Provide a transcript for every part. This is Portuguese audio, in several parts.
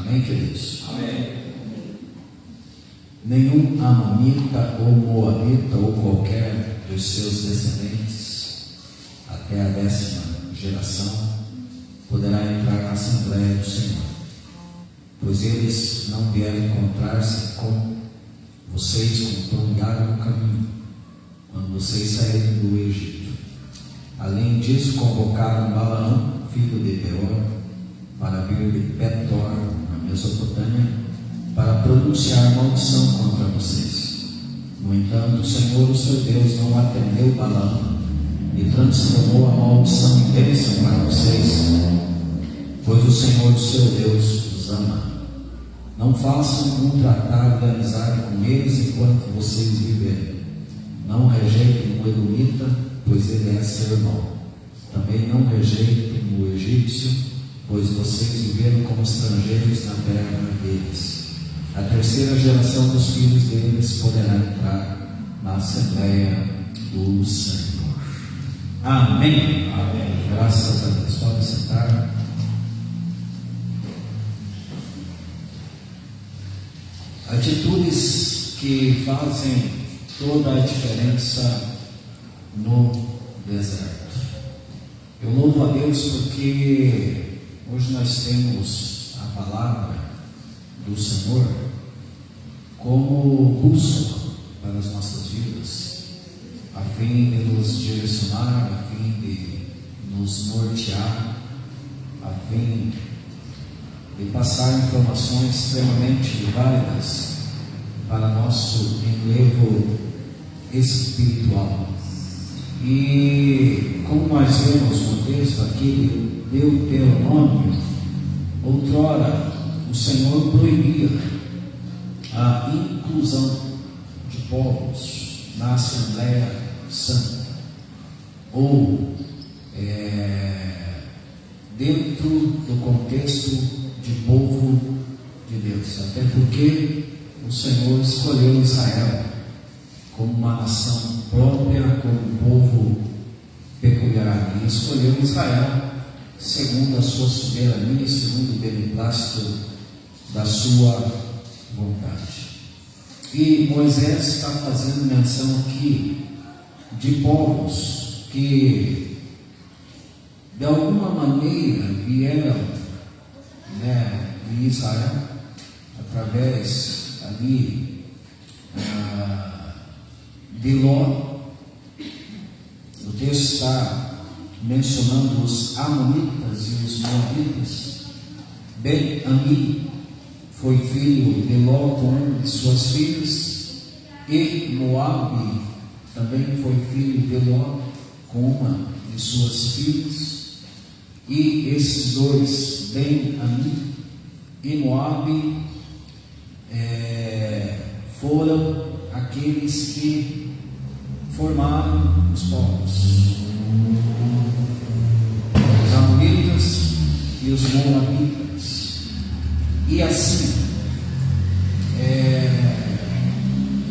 Amém, queridos? Amém. Nenhum amonita ou moabita ou qualquer dos seus descendentes, até a 10ª geração, poderá entrar na Assembleia do Senhor, pois eles não vieram encontrar-se com vocês com pão e água no caminho, quando vocês saírem do Egito. Além disso, convocaram Balaão, filho de Beor, para vir de Petor, na Mesopotâmia, para pronunciar maldição contra vocês. No entanto, o Senhor, o seu Deus, não atendeu Balaão e transformou a maldição em bênção para vocês, pois o Senhor, o seu Deus, os ama. Não façam um tratado de amizade com eles enquanto vocês viverem. Não rejeitem o Edomita, pois ele é seu irmão. Também não rejeitem o egípcio, pois vocês viveram como estrangeiros na terra deles. A 3ª geração dos filhos deles poderá entrar na Assembleia do Senhor. Amém. Amém. Graças a Deus. Podem sentar. Atitudes que fazem toda a diferença no deserto. Eu louvo a Deus porque hoje nós temos a palavra do Senhor como bússola para as nossas vidas, a fim de nos direcionar, a fim de nos nortear, a fim de passar informações extremamente válidas para nosso enlevo espiritual. E como nós vemos no texto aqui de Deuteronômio, outrora o Senhor proibia a inclusão de povos na Assembleia Santa, ou dentro do contexto de povo de Deus, até porque o Senhor escolheu Israel como uma nação própria, como um povo peculiar, e escolheu Israel segundo a sua soberania, segundo o beneplácito da sua vontade. E Moisés está fazendo menção aqui de povos que de alguma maneira vieram de Israel através ali de Ló. O texto está mencionando os amonitas e os moabitas. Ben-Ami foi filho de Ló com uma de suas filhas, e Moabe também foi filho de Ló com uma de suas filhas. E esses dois, Ben-Ami e Moabe, foram aqueles que formaram os povos, os amonitas e os moabitas. E assim,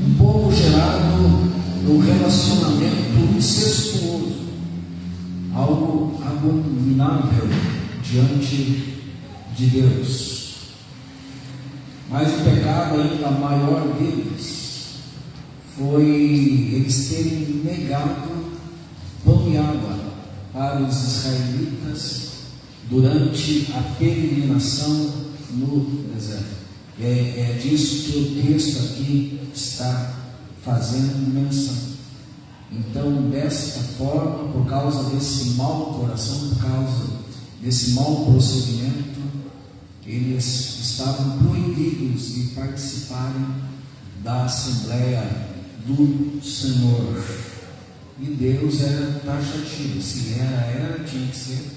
um povo gerado no relacionamento incestuoso, algo abominável diante de Deus. Mas o pecado ainda maior deles foi eles terem negado pão e água para os israelitas durante a peregrinação no deserto. É disso que o texto aqui está fazendo menção. Então, desta forma, por causa desse mau coração, por causa desse mau procedimento, eles estavam proibidos de participarem da Assembleia do Senhor. E Deus era taxativo: se era, tinha que ser;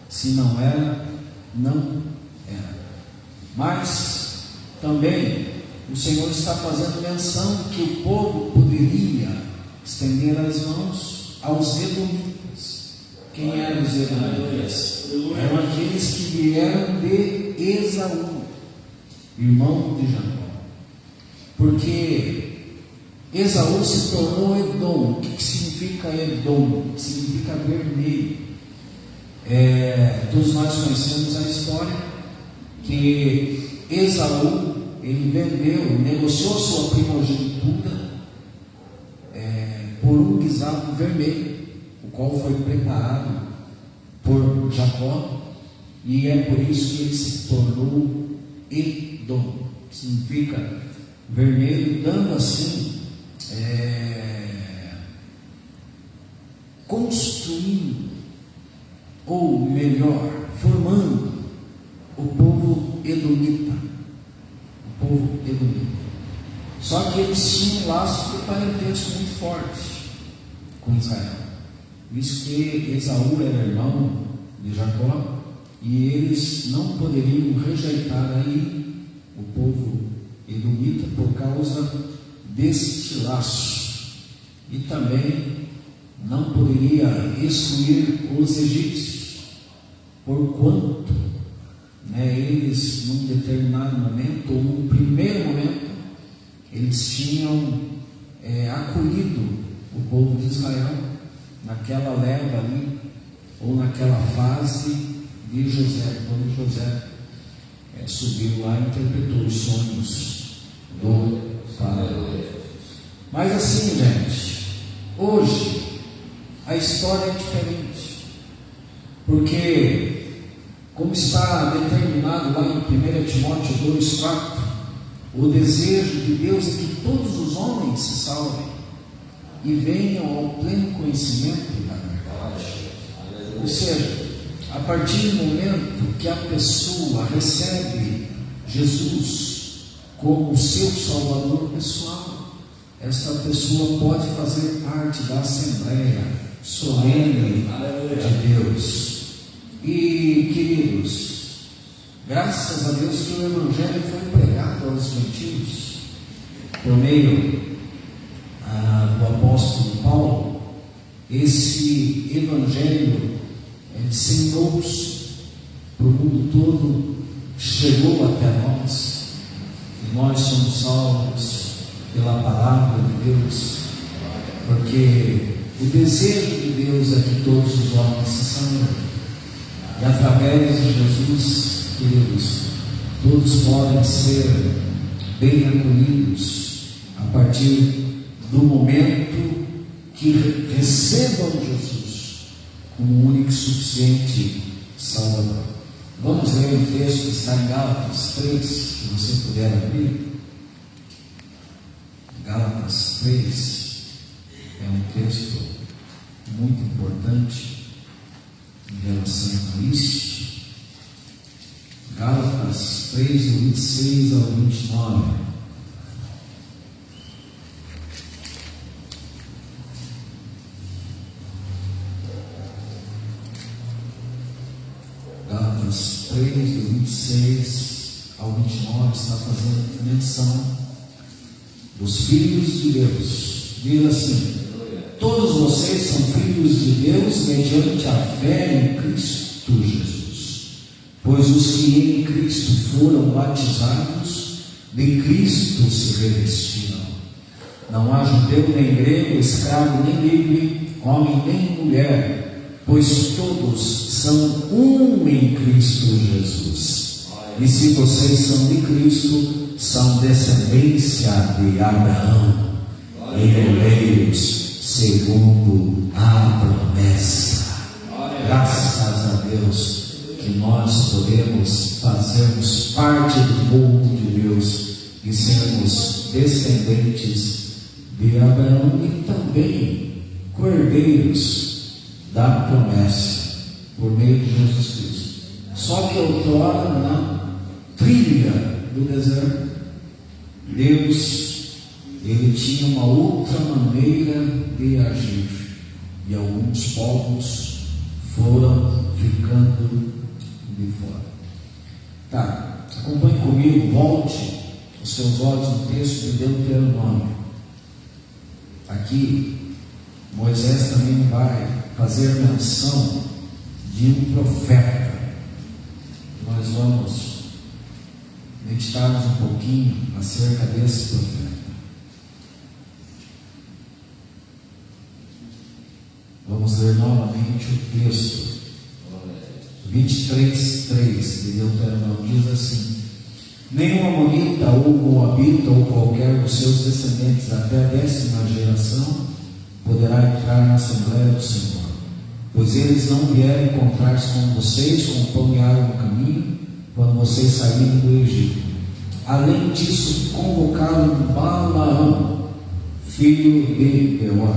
se não era, não era. Mas também o Senhor está fazendo menção que o povo poderia estender as mãos aos edomitas. Quem eram os edomitas? Eram aqueles que vieram de Esaú, irmão de Jacó, porque Esaú se tornou Edom. O que significa Edom? Significa vermelho. Todos nós conhecemos a história que Esaú, ele vendeu, negociou sua primogenitura por um guisado vermelho, o qual foi preparado por Jacó, e é por isso que ele se tornou Edom, que significa vermelho, dando assim, construindo, ou melhor, formando o povo edomita. O povo edomita. Só que eles tinham um laço de parentesco muito forte com Israel. Visto que Esaú era irmão de Jacó, e eles não poderiam rejeitar aí o povo edomita por causa deste laço. E também não poderia excluir os egípcios, porquanto eles, num determinado momento, ou num primeiro momento, eles tinham acolhido o povo de Israel naquela leva ali, ou naquela fase de José, quando José subiu lá e interpretou os sonhos do faraó. Mas assim, gente, hoje a história é diferente, porque, como está determinado lá em 1 Timóteo 2,4, o desejo de Deus é que todos os homens se salvem e venham ao pleno conhecimento da verdade. Ou seja, a partir do momento que a pessoa recebe Jesus como seu Salvador pessoal, esta pessoa pode fazer parte da Assembleia solene de Deus. E, queridos, graças a Deus que o Evangelho foi pregado aos gentios por meio do apóstolo Paulo. Esse Evangelho disseminou-se para o mundo todo, chegou até nós, e nós somos salvos pela palavra de Deus, porque o desejo de Deus é que todos os homens se salvem. E através de Jesus, queridos, todos podem ser bem acolhidos a partir do momento que recebam Jesus como único e suficiente Salvador. Vamos ler um texto que está em Gálatas 3, se você puder abrir. Gálatas 3 é um texto muito importante em relação a isso. Gálatas 3, do 26 ao 29. Gálatas 3, do 26 ao 29, está fazendo menção dos filhos de Deus. Diz assim: todos vocês são filhos de Deus mediante a fé em Cristo Jesus, pois os que em Cristo foram batizados, de Cristo se revestiram. Não há judeu nem grego, escravo nem livre, homem nem mulher, pois todos são um em Cristo Jesus. E se vocês são de Cristo, são descendência de Abraão e herdeiros segundo a promessa. Graças a Deus que nós podemos fazermos parte do povo de Deus e sermos descendentes de Abraão e também cordeiros da promessa por meio de Jesus Cristo. Só que outrora, na trilha do deserto, Deus, ele tinha uma outra maneira de agir, e alguns povos foram ficando de fora. Tá, acompanhe comigo, volte os seus olhos no texto de Deuteronômio. Aqui, Moisés também vai fazer menção de um profeta. Nós vamos meditarmos um pouquinho acerca desse profeta. Vamos ler novamente o texto 23:3 de Deuteronômio. Diz assim: Nenhum amonita ou moabita ou qualquer dos seus descendentes até a 10ª geração poderá entrar na Assembleia do Senhor, pois eles não vieram encontrar-se com vocês com pão e água no caminho, quando vocês saíram do Egito. Além disso, convocaram Balaão, filho de Beor,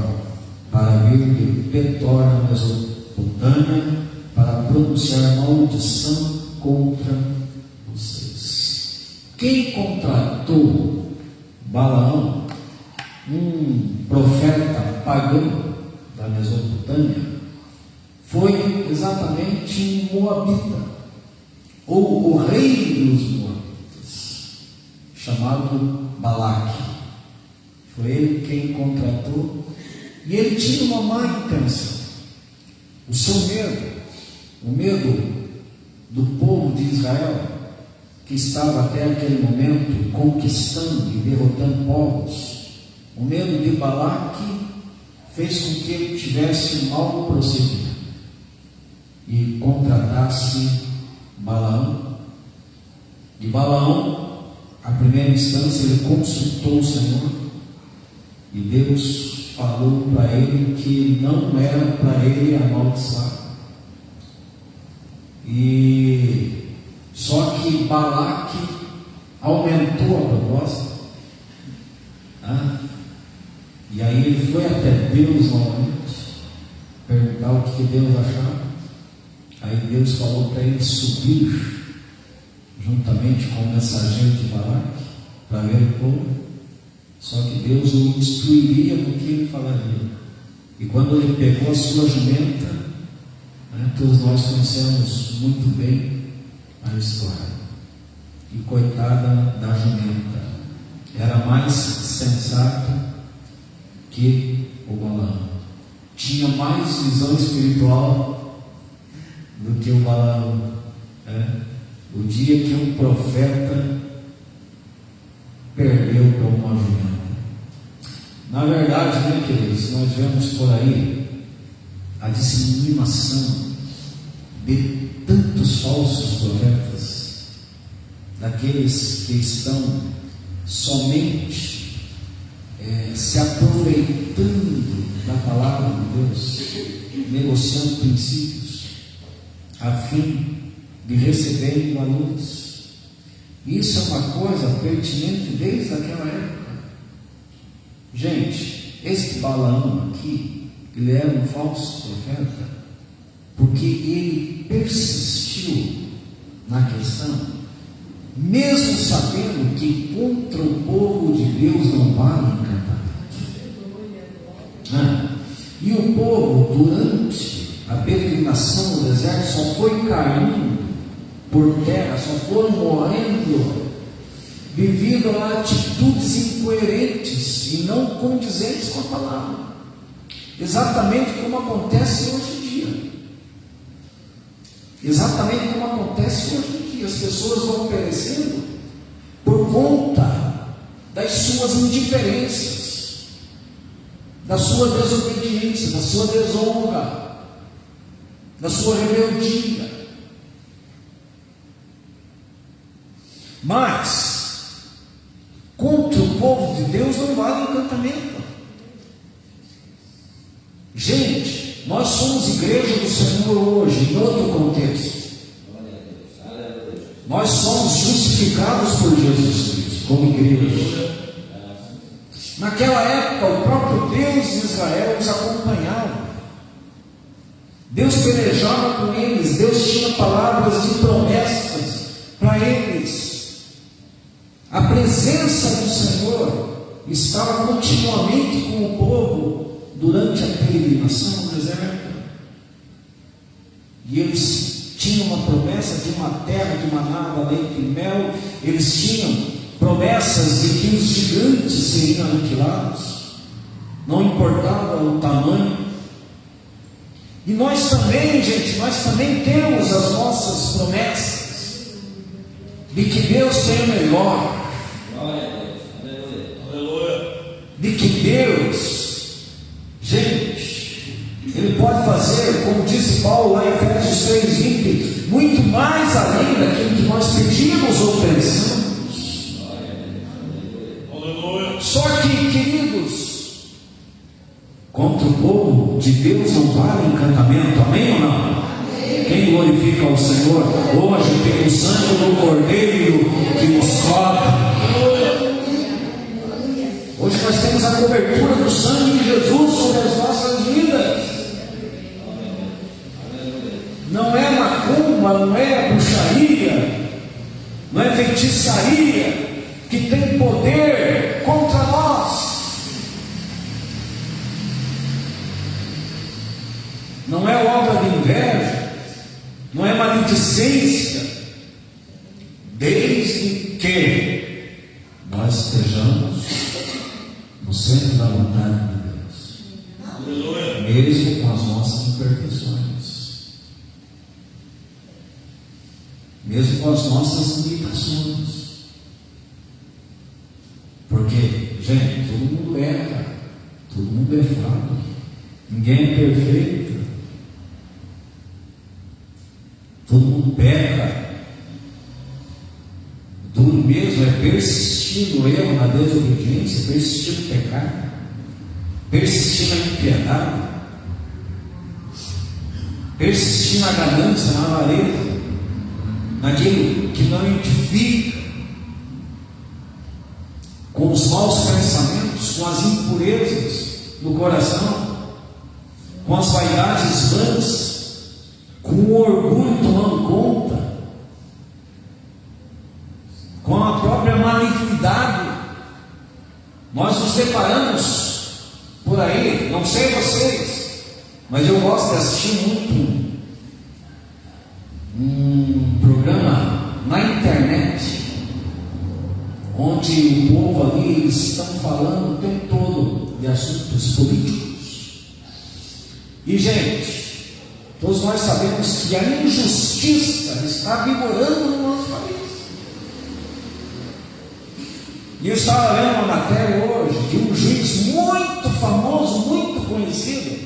para vir de Petor, na Mesopotâmia, para pronunciar maldição contra vocês. Quem contratou Balaão, um profeta pagão da Mesopotâmia, foi exatamente um moabita, ou o rei dos moabitas, chamado Balaque. Foi ele quem contratou, e ele tinha uma má intenção. O seu medo, o medo do povo de Israel, que estava até aquele momento conquistando e derrotando povos, o medo de Balaque fez com que ele tivesse um mau procedimento e contratasse Balaão. De Balaão, a primeira instância, ele consultou o Senhor e Deus falou para ele que não era para ele amaldiçoar. E só que Balaque aumentou a proposta, e aí ele foi até Deus novamente perguntar o que Deus achava. Aí Deus falou para ele subir juntamente com o mensageiro de Balaque para ver o povo. Só que Deus o instruiria no que ele falaria. E quando ele pegou a sua jumenta, todos nós conhecemos muito bem a história. E coitada da jumenta, era mais sensato que o Balaão. Tinha mais visão espiritual do que o Balaão. O dia que um profeta perdeu para uma jumenta. Na verdade, queridos, nós vemos por aí a disseminação de tantos falsos profetas, daqueles que estão somente se aproveitando da palavra de Deus, negociando princípios, a fim de receberem valores. Isso é uma coisa pertinente desde aquela época. Gente, este Balaão aqui, ele era um falso profeta, porque ele persistiu na questão, mesmo sabendo que contra o povo de Deus não vale encantamento. E o povo, durante a peregrinação no deserto, só foi caindo por terra, só foram morrendo devido a atitudes incoerentes e não condizentes com a palavra, exatamente como acontece hoje em dia. Exatamente como acontece hoje em dia. As pessoas vão perecendo por conta das suas indiferenças, da sua desobediência, da sua desonra, da sua rebeldia. Mas contra o povo de Deus não vale encantamento. Gente, nós somos igreja do Senhor hoje, em outro contexto. Nós somos justificados por Jesus Cristo como igreja. Naquela época, o próprio Deus de Israel os acompanhava. Deus pelejava com eles. Deus tinha palavras de promessas para eles. A presença do Senhor estava continuamente com o povo durante a peregrinação no deserto. E eles tinham uma promessa de uma terra de maná, leite e mel. Eles tinham promessas de que os gigantes seriam aniquilados, não importava o tamanho. E nós também, gente, nós também temos as nossas promessas de que Deus tem o melhor. De que Deus, gente, Ele pode fazer, como disse Paulo lá em Efésios 3:20, muito mais além daquilo que nós pedimos ou pensamos. contra o povo de Deus não vale encantamento, amém ou não? Amém. Quem glorifica ao Senhor hoje tem o sangue do Cordeiro que nos cobre. Hoje nós temos a cobertura do sangue de Jesus sobre as nossas vidas. Não é macumba, não é bruxaria, não é feitiçaria que tem poder contra nós. Não é obra de inveja, não é maledicência, desde que nós estejamos no centro da vontade de Deus, mesmo com as nossas imperfeições, mesmo com as nossas limitações, porque, gente, todo mundo erra, todo mundo é fraco, ninguém é perfeito. Todo mundo peca. Duro mesmo é persistir no erro, na desobediência, persistir no pecado, persistir na impiedade, persistir na ganância, na avareza, naquilo que não edifica, com os maus pensamentos, com as impurezas no coração, com as vaidades vãs, com o orgulho tomando conta, com a própria malignidade. Nós nos separamos por aí, não sei vocês, mas eu gosto de assistir muito um programa na internet, onde o povo ali, eles estão falando o tempo todo de assuntos políticos. E, gente, todos nós sabemos que a injustiça está vigorando no nosso país. E eu estava vendo uma matéria hoje de um juiz muito famoso, muito conhecido,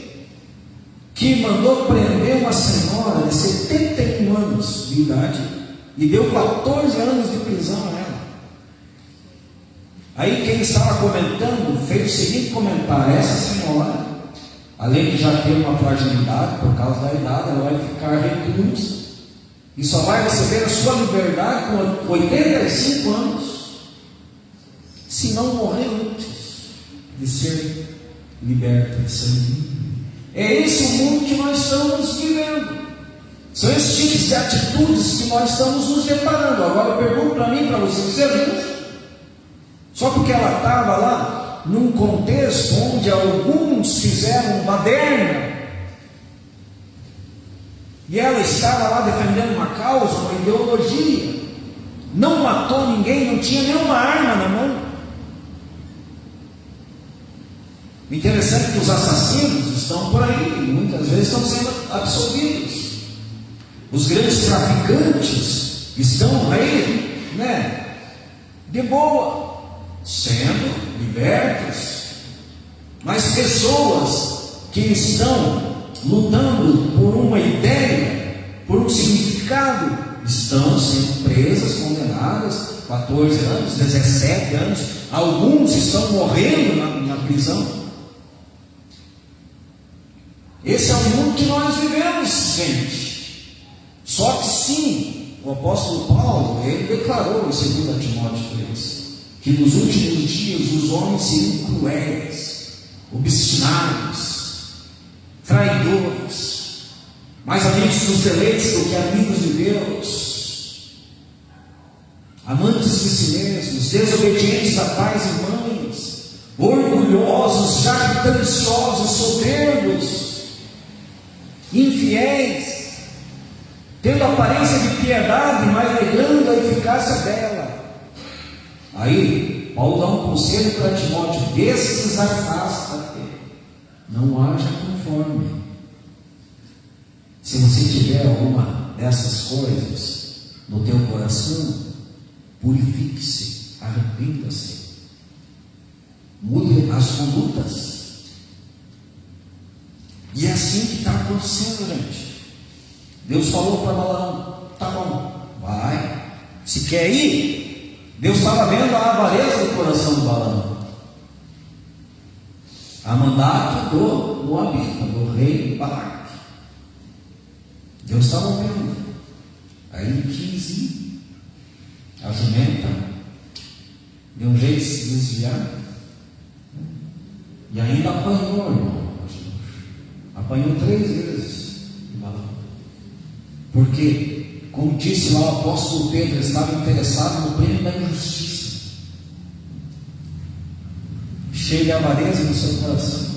que mandou prender uma senhora de 71 anos de idade e deu 14 anos de prisão a ela. Aí quem estava comentando fez o seguinte comentário: essa senhora, além de já ter uma fragilidade por causa da idade, ela vai ficar reclusa e só vai receber a sua liberdade com 85 anos, se não morrer antes de ser liberta, de ser livre. É esse o mundo que nós estamos vivendo. São esses tipos de atitudes que nós estamos nos deparando. Agora eu pergunto para mim, para você, você é justo? Só porque ela estava lá num contexto onde alguns fizeram baderna e ela estava lá defendendo uma causa, uma ideologia, não matou ninguém, não tinha nenhuma arma na mão. O interessante é que os assassinos estão por aí, muitas vezes estão sendo absolvidos. Os grandes traficantes estão aí, de boa, sendo libertos. Mas pessoas que estão lutando por uma ideia, por um significado, estão sendo presas, condenadas, 14 anos, 17 anos, alguns estão morrendo na prisão. Esse é o mundo que nós vivemos, gente. Só que sim, o apóstolo Paulo, ele declarou em 2 Timóteo 3, que nos últimos dias os homens seriam cruéis, obstinados, traidores, mais amigos dos deleites do que amigos de Deus, amantes de si mesmos, desobedientes a pais e mães, orgulhosos, jactanciosos, soberbos, infiéis, tendo aparência de piedade, mas negando a eficácia dela. Aí Paulo dá um conselho para Timóteo: desses afasta-te, não haja conforme. Se você tiver alguma dessas coisas no teu coração, purifique-se, arrependa-se, mude as condutas. E é assim que está acontecendo, gente. Deus falou para Balaão: tá bom, vai. Se quer ir, Deus estava vendo a avareza do coração do Balaão. a mandato do Moabita, do rei Balaque. Deus estava vendo. Aí ele quis ir. A jumenta deu um jeito de se desviar. E ainda apanhou, irmão. Apanhou 3 vezes de Balaão. Porque, como disse lá o apóstolo Pedro, ele estava interessado no prêmio da injustiça, cheio de avareza no seu coração.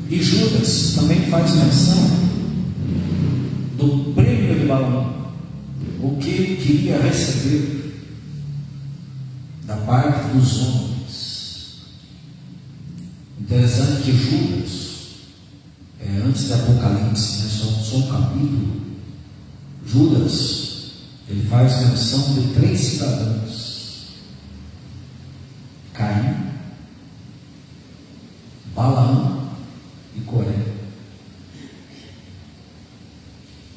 E Judas também faz menção do prêmio de Balaão, o que ele queria receber da parte dos homens. Interessante que Judas, antes do Apocalipse, só um capítulo, Judas, ele faz menção de 3 cidadãos: Caim, Balaão e Coré.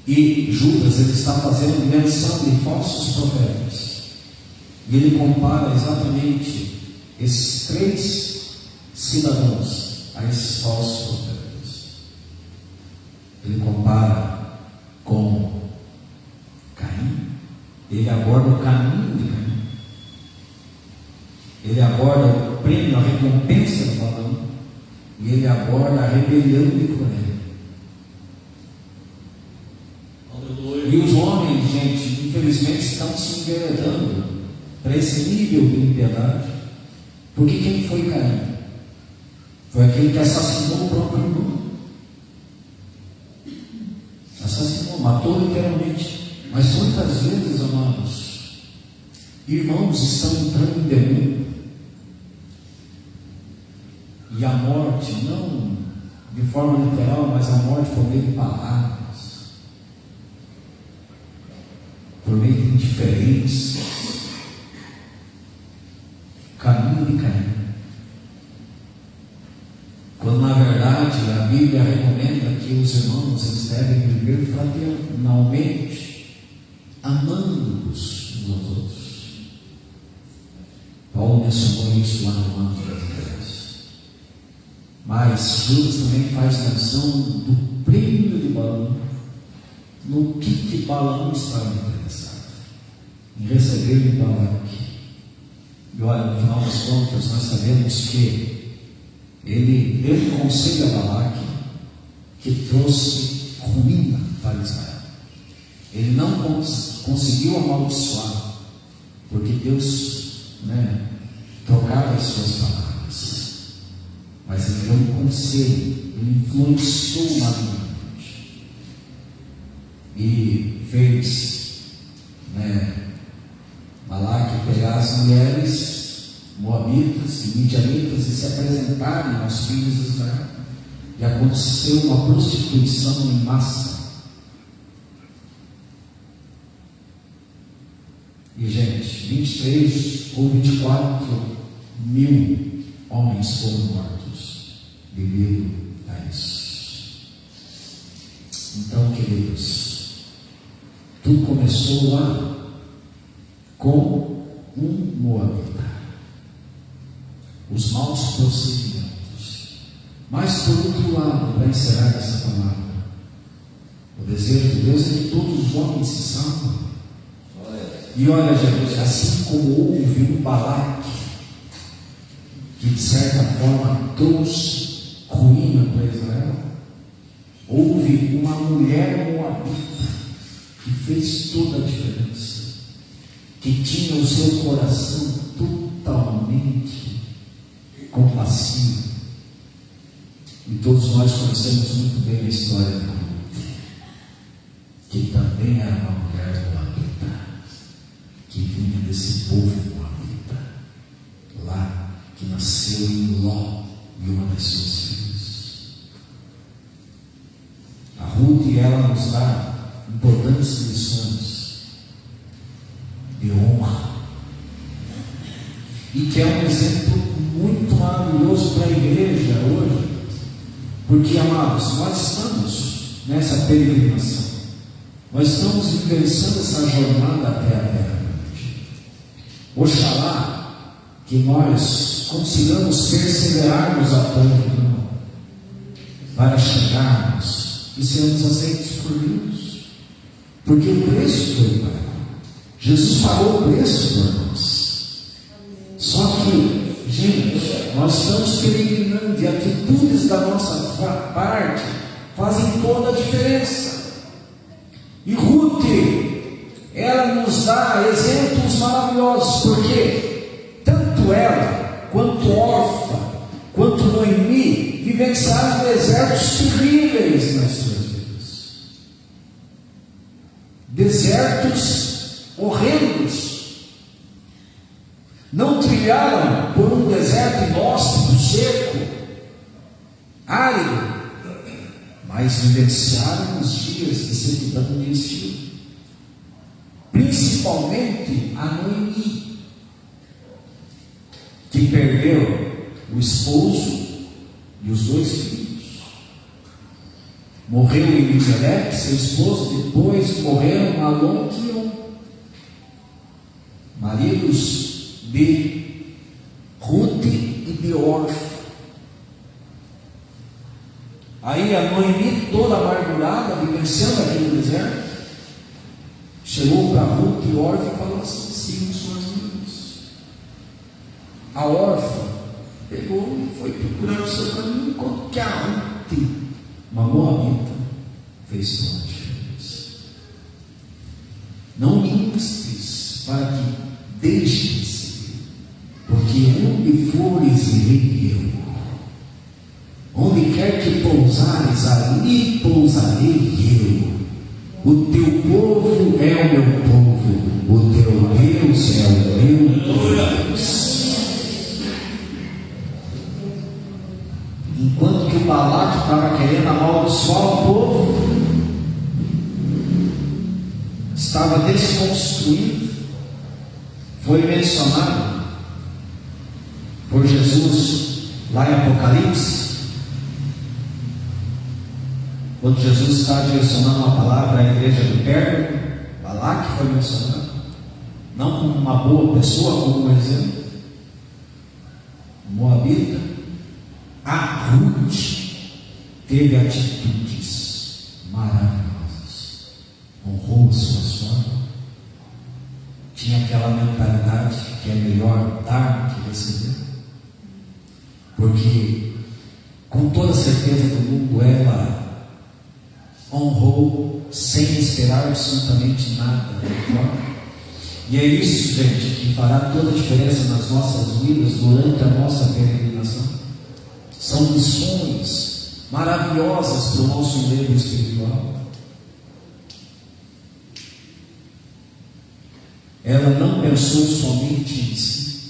E Judas, ele está fazendo menção de falsos profetas, e ele compara exatamente esses 3 cidadãos a esses falsos profetas. Ele compara com Caim, ele aborda o caminho de Caim, ele aborda o prêmio, a recompensa de Balaão, e ele aborda a rebelião de Coré. E os homens, gente, infelizmente estão se enveredando para esse nível de impiedade, porque quem foi Caim? Foi aquele que assassinou o próprio irmão. Assassinou, matou literalmente. Mas muitas vezes, amados, irmãos estão entrando em demônio, e a morte, não de forma literal, mas a morte por meio de palavras, por meio de indiferenças, caminho de Caim. Quando na verdade a Bíblia recomenda que os irmãos eles devem viver fraternalmente, amando-os uns aos outros. Paulo mencionou isso lá no Romanos 10. Mas Judas também faz menção do prêmio de Balaão, no que Balaão estava interessado, em receber de Balaque. E olha, no final das contas, nós sabemos que ele deu um conselho a Balaque que trouxe ruína para Israel. Ele não conseguiu amaldiçoar, porque Deus trocava as suas palavras, mas ele deu um conselho, ele influenciou maligamente e fez Balaque pegar as mulheres moabitas e midianitas e se apresentarem aos filhos de Israel, e aconteceu uma prostituição em massa. E gente, 23 ou 24 mil homens foram mortos devido a isso. Então, queridos, tudo começou lá com um moabita, os maus procedimentos. Mas por outro lado, para encerrar essa palavra, o desejo de Deus é que todos os homens se salvem. E olha, gente, assim como houve um Balaque que de certa forma trouxe ruína para Israel, houve uma mulher moabita que fez toda a diferença, que tinha o seu coração totalmente compassivo. E todos nós conhecemos muito bem a história de Ruth, que também era uma mulher moabita, que vinha desse povo moabita, lá, que nasceu em Ló e uma das suas filhas. A Ruth, ela nos dá importantes lições de honra, e que é um exemplo muito maravilhoso para a igreja hoje, porque, amados, nós estamos nessa peregrinação, nós estamos vivenciando essa jornada até a terra. Oxalá que nós consigamos perseverarmos até o final, para chegarmos e sermos aceitos por Deus, porque o preço foi pago. Jesus pagou o preço por nós. Só que, gente, nós estamos peregrinando e atitudes da nossa parte fazem toda a diferença. E Ruth, ela nos dá exemplos maravilhosos, porque tanto ela, quanto Orfa, quanto Noemi, vivenciaram desertos terríveis nas suas vidas. Desertos horrendos. Não trilharam por um deserto inóspito, seco, árido, mas vivenciaram os dias de sequidão e estio. Principalmente a Noemi, que perdeu o esposo e os 2 filhos. Morreu Elimelec, seu esposo, depois morreram Malom e Quion, maridos de Ruth e de Orfa. Aí a Noemi, toda amargurada, vivenciando aquele deserto, chegou para Ruth e Orfa e falou assim: sigam suas vidas. A Orfa pegou e foi procurar o seu caminho, enquanto que a Ruth, uma moabita, fez toda a diferença. Não instes para que deixe de seguir, porque onde fores irei eu. Onde quer que pousares, ali pousarei eu. O teu povo é o meu povo, o teu Deus é o meu Deus. Enquanto que o Balaque estava querendo amaldiçoar o povo, estava desconstruído, foi mencionado por Jesus lá em Apocalipse, quando Jesus está direcionando uma palavra à igreja do Pérgamo. Balaque foi mencionado, não como uma boa pessoa, como um exemplo. Moabita. A Ruth teve atitudes maravilhosas, honrou a sua sogra, tinha aquela mentalidade que é melhor dar do que receber, porque com toda certeza do mundo ela honrou sem esperar absolutamente nada. E é isso, gente, que fará toda a diferença nas nossas vidas durante a nossa peregrinação. São lições maravilhosas para o nosso meio espiritual. Ela não pensou somente em si,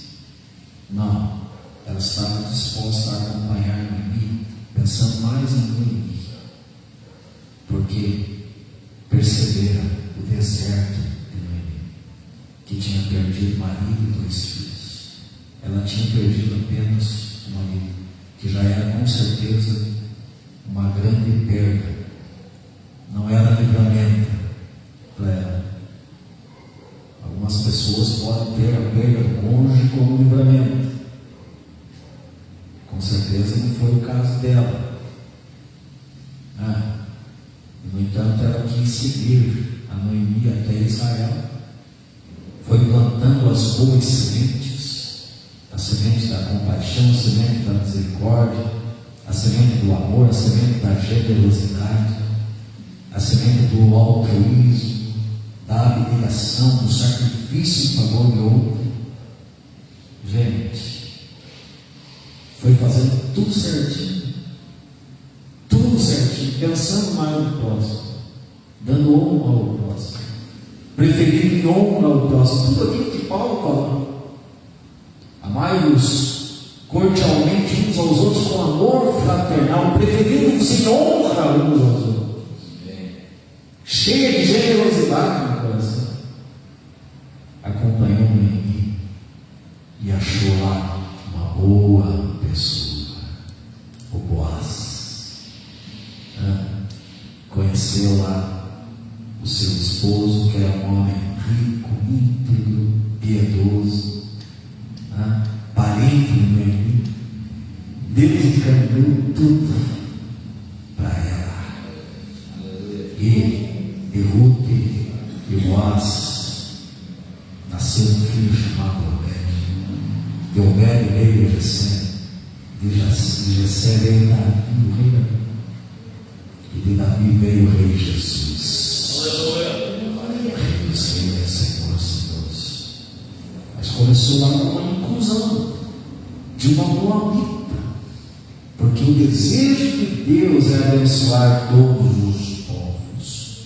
não, ela estava disposta a acompanhar Noemi, pensando mais em Noemi, porque perceberam o deserto de Noemi, que tinha perdido marido e 2 filhos. Ela tinha perdido apenas o marido, que já era com certeza uma grande perda, não era livramento para ela. Algumas pessoas podem ter a perda do cônjuge como livramento, com certeza não foi o caso dela. No entanto, ela quis seguir a Noemi até Israel, foi plantando as boas sementes, a semente da compaixão, a semente da misericórdia, a semente do amor, a semente da generosidade, a semente do altruísmo, da abnegação, do sacrifício em favor do outro. Gente, foi fazendo tudo certinho, pensando mais no próximo, dando honra ao próximo, preferindo honra ao próximo, tudo aquilo que Paulo falou. Amai-vos cordialmente uns aos outros com amor fraternal, preferindo-vos em honra uns aos outros, cheia de generosidade no coração. Acompanhou Noemi e achou lá uma boa pessoa, o Boaz. Conheceu lá o seu esposo, que era um homem rico, íntegro, piedoso, sacrificando tudo para ela. E Ruth e Boaz nasceu um filho chamado Obed. De Obed veio Jessé. De Jessé veio Davi, o rei Davi. E de Davi veio o rei Jesus. Rei dos reis, Senhor dos senhores. Mas começou lá com uma inclusão de uma moabita. Porque o desejo de Deus é abençoar todos os povos.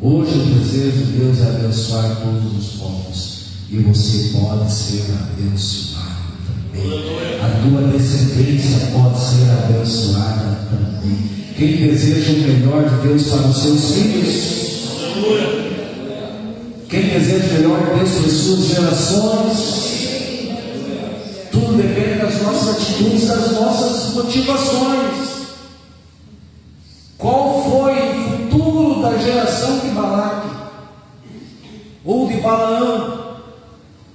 Hoje o desejo de Deus é abençoar todos os povos. E você pode ser abençoado também. A tua descendência pode ser abençoada também. Quem deseja o melhor de Deus para os seus filhos? Quem deseja o melhor de Deus para as suas gerações? Tudo depende das nossas atitudes, das nossas motivações. Qual foi o futuro da geração de Balaque ou de Balaão,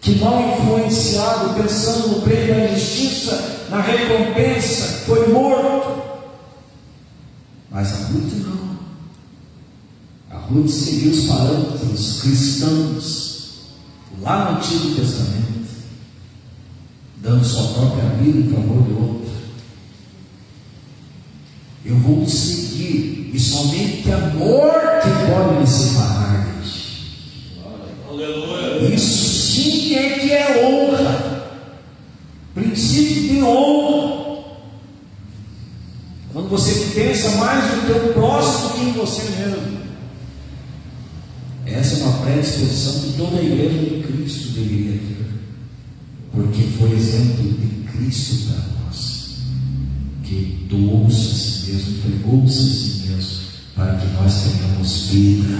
que mal influenciado, pensando no prêmio da injustiça, na recompensa, foi morto? Mas a Ruth não. A Ruth seguiu os parâmetros cristãos lá no Antigo Testamento, dando sua própria vida em favor de outro. Eu vou te seguir, e somente a morte pode me separar de ti. Isso sim é que é honra, princípio de honra. Quando você pensa mais no teu próximo do que em você mesmo. Essa é uma predisposição que toda a igreja de Cristo deveria ter, porque foi exemplo de Cristo para nós, que doou-se a si mesmo, entregou-se a si mesmo, para que nós tenhamos vida,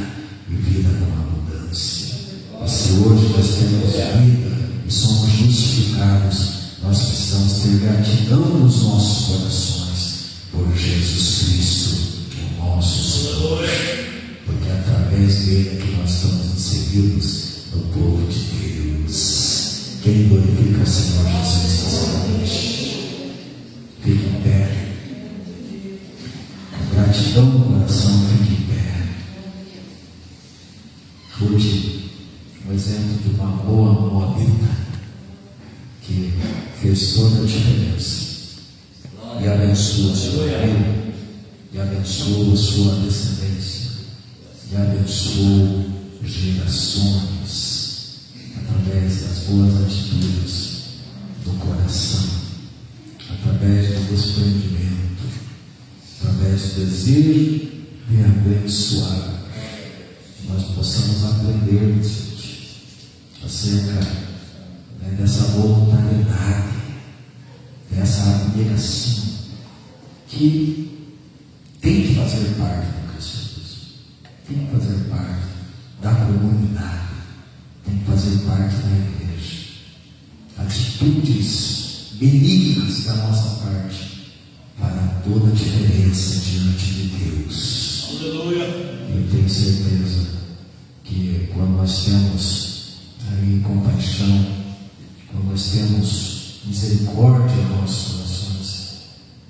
e vida com abundância. E se hoje nós temos vida e somos justificados, nós precisamos ter gratidão nos nossos corações por Jesus Cristo, o nosso Senhor, porque é através dele que nós estamos inseridos no povo de Deus. Quem glorifica o Senhor Jesus nessa noite? Fique em pé. Com gratidão no coração, fique em pé. Ruth, um exemplo de uma boa moabita que fez toda a diferença e abençoa a sua vida, e abençoa a sua descendência, e abençoa gerações através das boas atitudes do coração, através do desprendimento, através do desejo de abençoar. Nós possamos aprender acerca dessa voluntariedade, dessa admiração que tem que fazer parte do cristianismo, tem que fazer parte da comunidade, tem que fazer parte da igreja. Atitudes benignas da nossa parte fará toda a diferença diante de Deus. Aleluia. Eu tenho certeza que quando nós temos aí compaixão, quando nós temos misericórdia em nossos corações,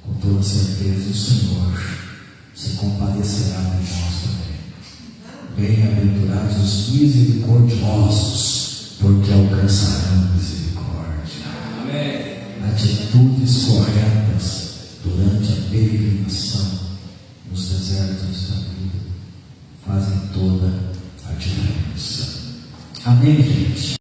com toda certeza o Senhor se compadecerá de nós também. Bem-aventurados os misericordiosos, porque alcançarão misericórdia. Amém. Atitudes corretas durante a peregrinação nos desertos da vida fazem toda a diferença. Amém, gente?